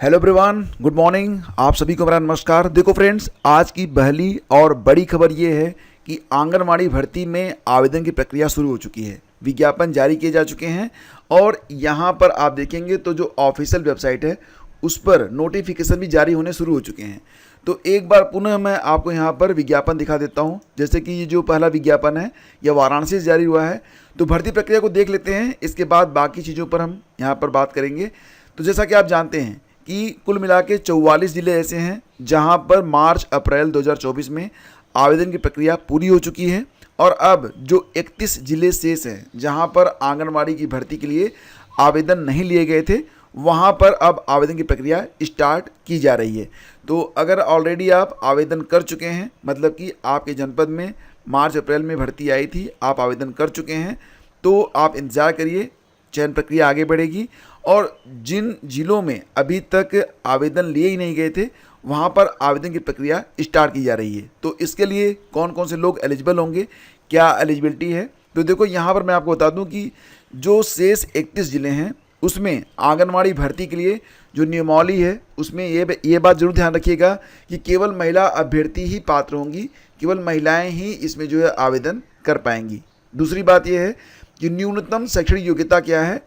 Hello everyone, good morning. आप सभी को मेरा नमस्कार। देखो फ्रेंड्स, आज की पहली और बड़ी खबर ये है कि आंगनवाड़ी भर्ती में आवेदन की प्रक्रिया शुरू हो चुकी है। विज्ञापन जारी किए जा चुके हैं और यहाँ पर आप देखेंगे तो जो ऑफिशियल वेबसाइट है उस पर नोटिफिकेशन भी जारी होने शुरू हो चुके हैं। तो एक बार पुनः मैं आपको यहाँ पर विज्ञापन दिखा देता हूँ। जैसे कि ये जो पहला विज्ञापन है यह वाराणसी से जारी हुआ है। तो भर्ती प्रक्रिया को देख लेते हैं, इसके बाद बाकी चीज़ों पर हम यहाँ पर बात करेंगे। तो जैसा कि आप जानते हैं कि कुल मिला के 44 ज़िले ऐसे हैं जहां पर मार्च अप्रैल 2024 में आवेदन की प्रक्रिया पूरी हो चुकी है और अब जो 31 ज़िले शेष हैं जहां पर आंगनवाड़ी की भर्ती के लिए आवेदन नहीं लिए गए थे, वहां पर अब आवेदन की प्रक्रिया स्टार्ट की जा रही है। तो अगर ऑलरेडी आप आवेदन कर चुके हैं, मतलब कि आपके जनपद में मार्च अप्रैल में भर्ती आई थी, आप आवेदन कर चुके हैं, तो आप इंतज़ार करिए, चयन प्रक्रिया आगे बढ़ेगी। और जिन जिलों में अभी तक आवेदन लिए ही नहीं गए थे वहाँ पर आवेदन की प्रक्रिया स्टार्ट की जा रही है। तो इसके लिए कौन कौन से लोग एलिजिबल होंगे, क्या एलिजिबिलिटी है, तो देखो यहाँ पर मैं आपको बता दूँ कि जो शेष 31 ज़िले हैं उसमें आंगनवाड़ी भर्ती के लिए जो नियमावली है उसमें ये बात जरूर ध्यान रखिएगा कि केवल महिला अभ्यर्थी ही पात्र होंगी, केवल महिलाएँ ही इसमें जो है आवेदन कर पाएंगी। दूसरी बात यह है कि न्यूनतम शैक्षणिक योग्यता क्या है,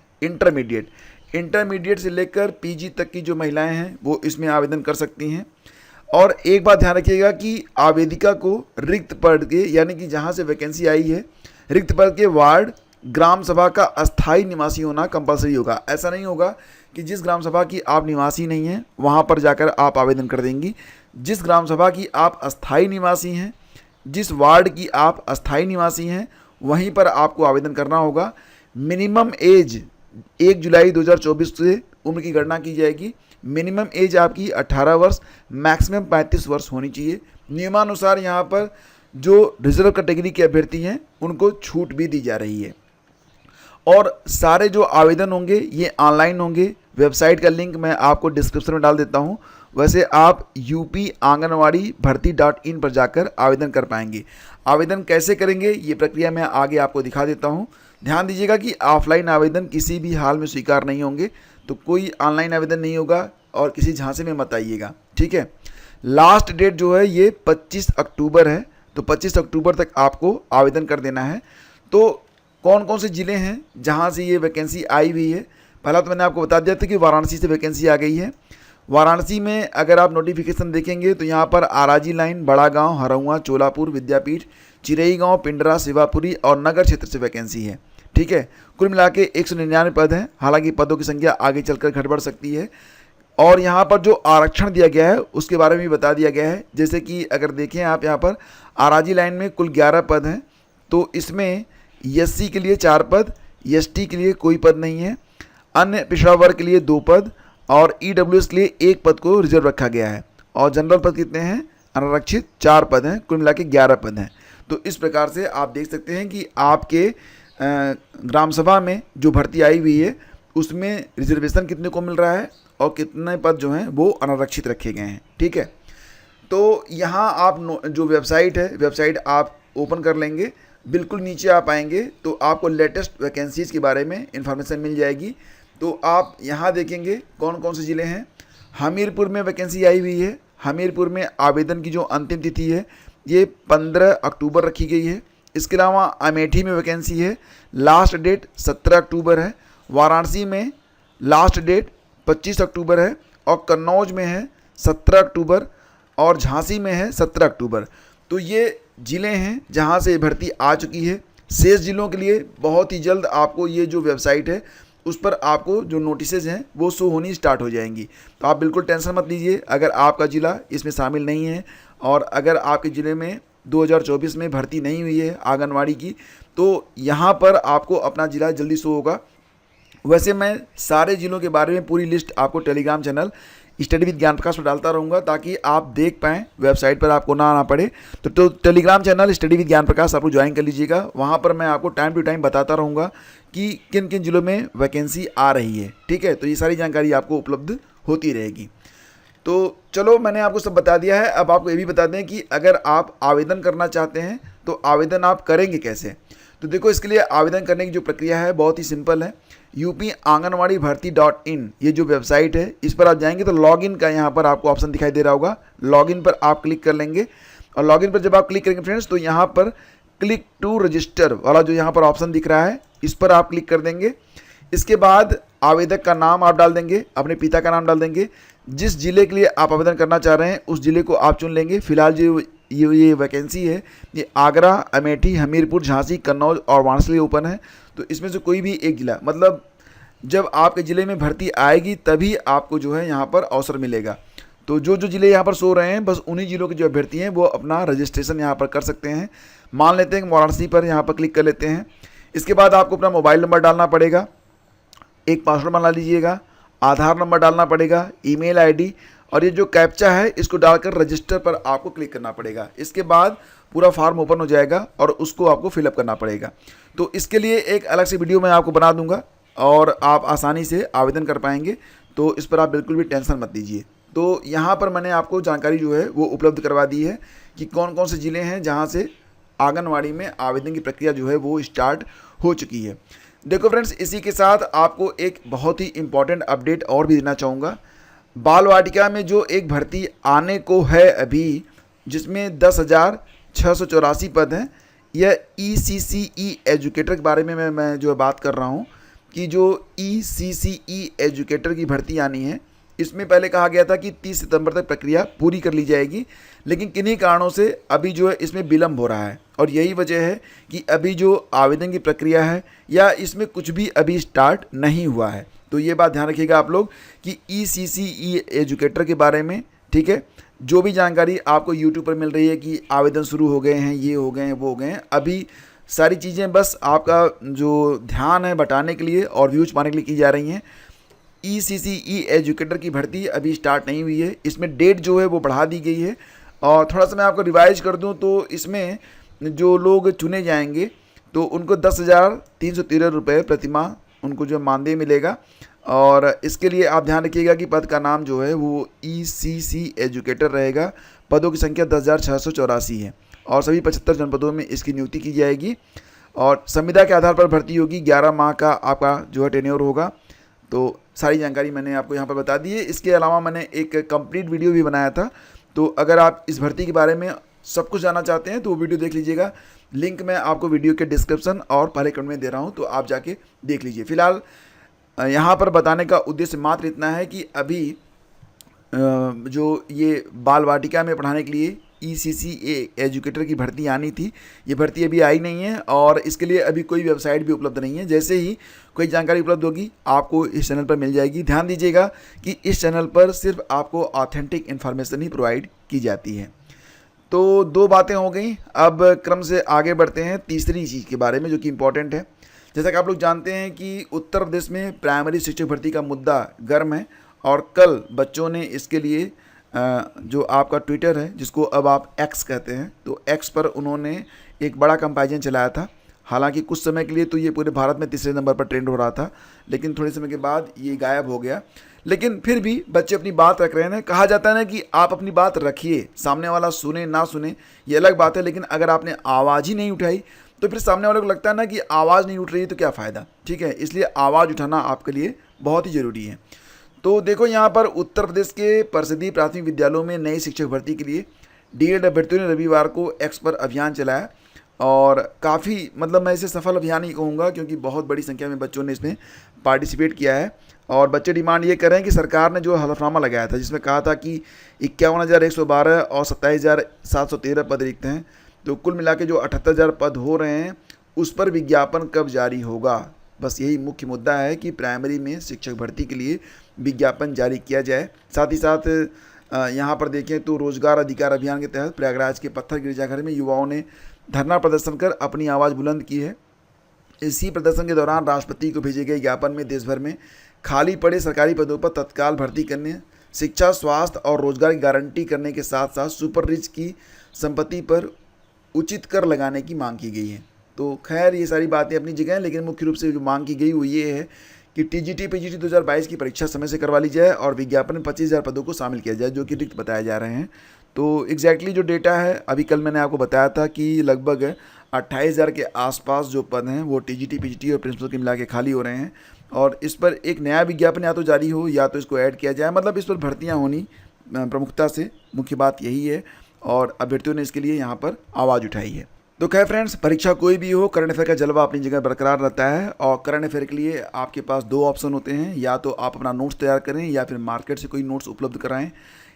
इंटरमीडिएट से लेकर पीजी तक की जो महिलाएं हैं वो इसमें आवेदन कर सकती हैं। और एक बात ध्यान रखिएगा कि आवेदिका को रिक्त पद के, यानी कि जहां से वैकेंसी आई है, रिक्त पद के वार्ड ग्राम सभा का अस्थायी निवासी होना कंपलसरी होगा। ऐसा नहीं होगा कि जिस ग्राम सभा की आप निवासी नहीं हैं वहाँ पर जाकर आप आवेदन कर देंगी। जिस ग्राम सभा की आप अस्थायी निवासी हैं, जिस वार्ड की आप अस्थायी निवासी हैं, वहीं पर आपको आवेदन करना होगा। मिनिमम एज 1 जुलाई 2024 से उम्र की गणना की जाएगी। मिनिमम एज आपकी 18 वर्ष, मैक्सिमम 35 वर्ष होनी चाहिए। नियमानुसार यहाँ पर जो रिजर्व कैटेगरी के अभ्यर्थी हैं उनको छूट भी दी जा रही है। और सारे जो आवेदन होंगे ये ऑनलाइन होंगे। वेबसाइट का लिंक मैं आपको डिस्क्रिप्शन में डाल देता हूँ। वैसे आप UP-ANGANWADI-BHARTI.in पर जाकर आवेदन कर पाएंगे। आवेदन कैसे करेंगे ये प्रक्रिया मैं आगे आपको दिखा देता हूँ। ध्यान दीजिएगा कि ऑफलाइन आवेदन किसी भी हाल में स्वीकार नहीं होंगे, तो कोई ऑनलाइन आवेदन नहीं होगा और किसी झांसे में मत आइएगा, ठीक है। लास्ट डेट जो है ये 25 अक्टूबर है, तो 25 अक्टूबर तक आपको आवेदन कर देना है। तो कौन कौन से ज़िले हैं जहाँ से ये वैकेंसी आई हुई है, पहला तो मैंने आपको बता दिया था कि वाराणसी से वैकेंसी आ गई है। वाराणसी में अगर आप नोटिफिकेशन देखेंगे तो यहाँ पर आराजी लाइन, बड़ा गांव, हरहुआ, चोलापुर, विद्यापीठ, चिरई गांव, पिंडरा, शिवापुरी और नगर क्षेत्र से वैकेंसी है, ठीक है। कुल मिला के 199 पद हैं। हालांकि पदों की संख्या आगे चलकर घट बढ़ सकती है। और यहाँ पर जो आरक्षण दिया गया है उसके बारे में भी बता दिया गया है। जैसे कि अगर देखें आप, यहाँ पर आराजी लाइन में कुल 11 पद हैं, तो इसमें SC के लिए 4 पद, ST के लिए कोई पद नहीं है, अन्य पिछड़ा वर्ग के लिए 2 पद और EWS के लिए 1 पद को रिजर्व रखा गया है। और जनरल पद कितने हैं, अनारक्षित 4 पद हैं, कुल मिला के 11 पद हैं। तो इस प्रकार से आप देख सकते हैं कि आपके ग्राम सभा में जो भर्ती आई हुई है उसमें रिजर्वेशन कितने को मिल रहा है और कितने पद जो हैं वो अनारक्षित रखे गए हैं, ठीक है। तो यहाँ आप जो वेबसाइट है, वेबसाइट आप ओपन कर लेंगे, बिल्कुल नीचे आप आएंगे तो आपको लेटेस्ट वैकेंसीज़ के बारे में इंफॉर्मेशन मिल जाएगी। तो आप यहाँ देखेंगे कौन कौन से ज़िले हैं। हमीरपुर में वैकेंसी आई हुई है। हमीरपुर में आवेदन की जो अंतिम तिथि है ये 15 अक्टूबर रखी गई है। इसके अलावा अमेठी में वैकेंसी है, लास्ट डेट 17 अक्टूबर है। वाराणसी में लास्ट डेट 25 अक्टूबर है और कन्नौज में है 17 अक्टूबर और झांसी में है 17 अक्टूबर। तो ये ज़िले हैं जहां से भर्ती आ चुकी है। शेष ज़िलों के लिए बहुत ही जल्द आपको ये जो वेबसाइट है उस पर आपको जो नोटिसेज हैं वो शो होनी स्टार्ट हो जाएंगी। तो आप बिल्कुल टेंशन मत लीजिए अगर आपका ज़िला इसमें शामिल नहीं है और अगर आपके ज़िले में 2024 में भर्ती नहीं हुई है आंगनवाड़ी की, तो यहाँ पर आपको अपना ज़िला जल्दी शो होगा। वैसे मैं सारे ज़िलों के बारे में पूरी लिस्ट आपको टेलीग्राम चैनल स्टडी विद ज्ञान प्रकाश पर डालता रहूँगा ताकि आप देख पाएँ, वेबसाइट पर आपको ना आना पड़े। तो टेलीग्राम चैनल स्टडी विद ज्ञान प्रकाश आप लोग ज्वाइन कर लीजिएगा। वहाँ पर मैं आपको टाइम टू टाइम बताता रहूँगा कि किन किन ज़िलों में वैकेंसी आ रही है, ठीक है। तो ये सारी जानकारी आपको उपलब्ध होती रहेगी। तो चलो, मैंने आपको सब बता दिया है। अब आपको ये भी बता दें कि अगर आप आवेदन करना चाहते हैं तो आवेदन आप करेंगे कैसे। तो देखो, इसके लिए आवेदन करने की जो प्रक्रिया है बहुत ही सिंपल है। यूपी आंगनवाड़ी भर्ती .in ये जो वेबसाइट है, इस पर आप जाएंगे तो लॉगिन का यहाँ पर आपको ऑप्शन दिखाई दे रहा होगा। लॉगिन पर आप क्लिक कर लेंगे और लॉगिन पर जब आप क्लिक करेंगे फ्रेंड्स, तो यहाँ पर क्लिक टू रजिस्टर वाला जो यहाँ पर ऑप्शन दिख रहा है, इस पर आप क्लिक कर देंगे। इसके बाद आवेदक का नाम आप डाल देंगे, अपने पिता का नाम डाल देंगे, जिस ज़िले के लिए आप आवेदन करना चाह रहे हैं उस ज़िले को आप चुन लेंगे। फिलहाल जो ये वैकेंसी है ये आगरा, अमेठी, हमीरपुर, झांसी, कन्नौज और वाराणसी लिए ओपन है। तो इसमें से कोई भी एक ज़िला, मतलब जब आपके ज़िले में भर्ती आएगी तभी आपको जो है यहाँ पर अवसर मिलेगा। तो जो जो ज़िले यहाँ पर सो रहे हैं, बस उन्हीं ज़िलों के जो अभ्यर्थी हैं वो अपना रजिस्ट्रेशन यहाँ पर कर सकते हैं। मान लेते हैं कि वाराणसी पर यहाँ पर क्लिक कर लेते हैं। इसके बाद आपको अपना मोबाइल नंबर डालना पड़ेगा, एक पासवर्ड बना लीजिएगा, आधार नंबर डालना पड़ेगा, ईमेल आईडी, और ये जो कैप्चा है इसको डालकर रजिस्टर पर आपको क्लिक करना पड़ेगा। इसके बाद पूरा फॉर्म ओपन हो जाएगा और उसको आपको फिलअप करना पड़ेगा। तो इसके लिए एक अलग से वीडियो मैं आपको बना दूंगा और आप आसानी से आवेदन कर पाएंगे। तो इस पर आप बिल्कुल भी टेंशन मत लीजिए। तो यहाँ पर मैंने आपको जानकारी जो है वो उपलब्ध करवा दी है कि कौन कौन से ज़िले हैं जहाँ से आंगनवाड़ी में आवेदन की प्रक्रिया जो है वो स्टार्ट हो चुकी है। देखो फ्रेंड्स, इसी के साथ आपको एक बहुत ही इम्पॉर्टेंट अपडेट और भी देना चाहूँगा। बाल वाटिका में जो एक भर्ती आने को है अभी, जिसमें 10,684 पद हैं, यह ECCE एजुकेटर के बारे में मैं जो बात कर रहा हूँ कि जो ECCE एजुकेटर की भर्ती आनी है, इसमें पहले कहा गया था कि 30 सितंबर तक प्रक्रिया पूरी कर ली जाएगी, लेकिन किन्हीं कारणों से अभी जो है इसमें विलम्ब हो रहा है। और यही वजह है कि अभी जो आवेदन की प्रक्रिया है या इसमें कुछ भी अभी स्टार्ट नहीं हुआ है। तो ये बात ध्यान रखिएगा आप लोग कि ECCE एजुकेटर के बारे में, ठीक है, जो भी जानकारी आपको यूट्यूब पर मिल रही है कि आवेदन शुरू हो गए हैं, ये हो गए हैं, वो हो गए हैं, अभी सारी चीज़ें बस आपका जो ध्यान है बटाने के लिए और व्यूज पाने के लिए की जा रही हैं। ECCE एजुकेटर की भर्ती अभी स्टार्ट नहीं हुई है, इसमें डेट जो है वो बढ़ा दी गई है। और थोड़ा सा मैं आपको रिवाइज कर दूं तो इसमें जो लोग चुने जाएंगे तो उनको 10,313 रुपये प्रतिमाह उनको जो मानदेय मिलेगा। और इसके लिए आप ध्यान रखिएगा कि पद का नाम जो है वो ECC एजुकेटर रहेगा। पदों की संख्या 10,684 है और सभी 75 जनपदों में इसकी नियुक्ति की जाएगी और संविदा के आधार पर भर्ती होगी। 11 माह का आपका जो है टेन्योर होगा। तो सारी जानकारी मैंने आपको यहाँ पर बता दी है। इसके अलावा मैंने एक कंप्लीट वीडियो भी बनाया था, तो अगर आप इस भर्ती के बारे में सब कुछ जानना चाहते हैं तो वो वीडियो देख लीजिएगा। लिंक मैं आपको वीडियो के डिस्क्रिप्शन और पहले कमेंट में दे रहा हूँ, तो आप जाके देख लीजिए। फिलहाल यहाँ पर बताने का उद्देश्य मात्र इतना है कि अभी जो ये बाल वाटिका में पढ़ाने के लिए ECCE एजुकेटर की भर्ती आनी थी, ये भर्ती अभी आई नहीं है और इसके लिए अभी कोई वेबसाइट भी उपलब्ध नहीं है। जैसे ही कोई जानकारी उपलब्ध होगी आपको इस चैनल पर मिल जाएगी। ध्यान दीजिएगा कि इस चैनल पर सिर्फ आपको ऑथेंटिक इन्फॉर्मेशन ही प्रोवाइड की जाती है। तो दो बातें हो गई, अब क्रम से आगे बढ़ते हैं तीसरी चीज़ के बारे में जो कि इम्पोर्टेंट है। जैसा कि आप लोग जानते हैं कि उत्तर प्रदेश में प्राइमरी शिक्षक भर्ती का मुद्दा गर्म है और कल बच्चों ने इसके लिए जो आपका ट्विटर है, जिसको अब आप एक्स कहते हैं, तो एक्स पर उन्होंने एक बड़ा कंपैरिजन चलाया था। हालांकि कुछ समय के लिए तो ये पूरे भारत में तीसरे नंबर पर ट्रेंड हो रहा था, लेकिन थोड़े समय के बाद ये गायब हो गया। लेकिन फिर भी बच्चे अपनी बात रख रहे हैं। कहा जाता है ना कि आप अपनी बात रखिए, सामने वाला सुने ना सुने ये अलग बात है, लेकिन अगर आपने आवाज़ ही नहीं उठाई तो फिर सामने वाले को लगता है ना कि आवाज़ नहीं उठ रही है तो क्या फ़ायदा। ठीक है, इसलिए आवाज़ उठाना आपके लिए बहुत ही ज़रूरी है। तो देखो यहाँ पर उत्तर प्रदेश के परिषदीय प्राथमिक विद्यालयों में नई शिक्षक भर्ती के लिए DED अभ्यर्थियों ने रविवार को एक्स पर अभियान चलाया और काफ़ी, मतलब मैं इसे सफल अभियान ही कहूँगा क्योंकि बहुत बड़ी संख्या में बच्चों ने इसमें पार्टिसिपेट किया है। और बच्चे डिमांड ये कर रहे हैं कि सरकार ने जो हलफनामा लगाया था जिसमें कहा था कि 51,112 और 27,713 पद रिक्त हैं, तो कुल मिला के जो 78,000 पद हो रहे हैं उस पर विज्ञापन कब जारी होगा। बस यही मुख्य मुद्दा है कि प्राइमरी में शिक्षक भर्ती के लिए विज्ञापन जारी किया जाए। साथ ही साथ यहाँ पर देखें तो रोजगार अधिकार अभियान के तहत प्रयागराज के पत्थर गिरजाघर में युवाओं ने धरना प्रदर्शन कर अपनी आवाज़ बुलंद की है। इसी प्रदर्शन के दौरान राष्ट्रपति को भेजे गए ज्ञापन में देश भर में खाली पड़े सरकारी पदों पर तत्काल भर्ती करने, शिक्षा, स्वास्थ्य और रोजगार की गारंटी करने के साथ साथ सुपर रिच की संपत्ति पर उचित कर लगाने की मांग की गई है। तो खैर ये सारी बातें अपनी जगह हैं, लेकिन मुख्य रूप से जो मांग की गई वो ये है कि TGT PGT 2022 की परीक्षा समय से करवा ली जाए और विज्ञापन में 25,000 पदों को शामिल किया जाए जो कि रिक्त बताए जा रहे हैं। तो एग्जैक्टली जो डेटा है अभी कल मैंने आपको बताया था कि लगभग 28,000 के आसपास जो पद हैं वो TGT PGT और प्रिंसिपल के मिला के खाली हो रहे हैं। और इस पर एक नया विज्ञापन या तो जारी हो या तो इसको ऐड किया जाए, मतलब इस पर भर्तियाँ होनी प्रमुखता से, मुख्य बात यही है और अभ्यर्थियों ने इसके लिए यहाँ पर आवाज़ उठाई है। तो खैर फ्रेंड्स, परीक्षा कोई भी हो, करंट अफेयर का जलवा अपनी जगह बरकरार रहता है और करंट अफेयर के लिए आपके पास दो ऑप्शन होते हैं, या तो आप अपना नोट्स तैयार करें या फिर मार्केट से कोई नोट्स उपलब्ध कराएं,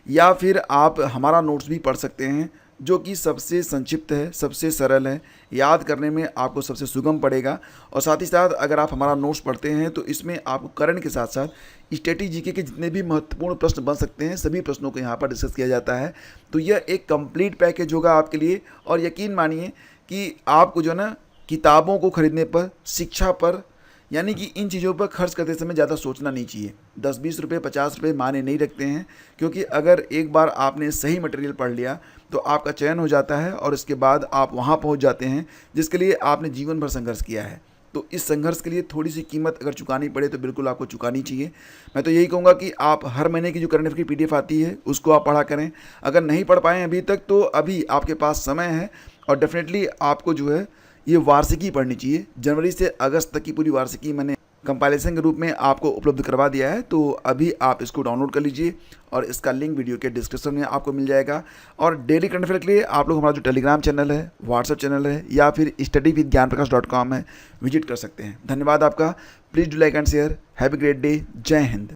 या फिर आप हमारा नोट्स भी पढ़ सकते हैं जो कि सबसे संक्षिप्त है, सबसे सरल है, याद करने में आपको सबसे सुगम पड़ेगा। और साथ ही साथ अगर आप हमारा नोट्स पढ़ते हैं तो इसमें आपको करंट के साथ साथ स्टैटिक जीके के जितने भी महत्वपूर्ण प्रश्न बन सकते हैं सभी प्रश्नों को यहाँ पर डिस्कस किया जाता है। तो यह एक कंप्लीट पैकेज होगा आपके लिए। और यकीन मानिए कि आपको जो ना किताबों को खरीदने पर, शिक्षा पर, यानी कि इन चीज़ों पर खर्च करते समय ज़्यादा सोचना नहीं चाहिए। 10-20 रुपये 50 रुपये मायने नहीं रखते हैं, क्योंकि अगर एक बार आपने सही मटेरियल पढ़ लिया तो आपका चयन हो जाता है और इसके बाद आप वहाँ पहुँच जाते हैं जिसके लिए आपने जीवन भर संघर्ष किया है। तो इस संघर्ष के लिए थोड़ी सी कीमत अगर चुकानी पड़े तो बिल्कुल आपको चुकानी चाहिए। मैं तो यही कहूँगा कि आप हर महीने की जो करंट अफेयर की PDF आती है उसको आप पढ़ा करें। अगर नहीं पढ़ पाएँ अभी तक तो अभी आपके पास समय है और डेफिनेटली आपको जो है ये वार्षिकी पढ़नी चाहिए। जनवरी से अगस्त तक की पूरी वार्षिकी मैंने कंपाइलेशन के रूप में आपको उपलब्ध करवा दिया है, तो अभी आप इसको डाउनलोड कर लीजिए और इसका लिंक वीडियो के डिस्क्रिप्शन में आपको मिल जाएगा। और डेली करंट अफेयर के लिए आप लोग हमारा जो टेलीग्राम चैनल है, व्हाट्सएप चैनल है या फिर studywithgyanprakash.com है, विजिट कर सकते हैं। धन्यवाद आपका। Please do like and share. Have a great day. जय हिंद।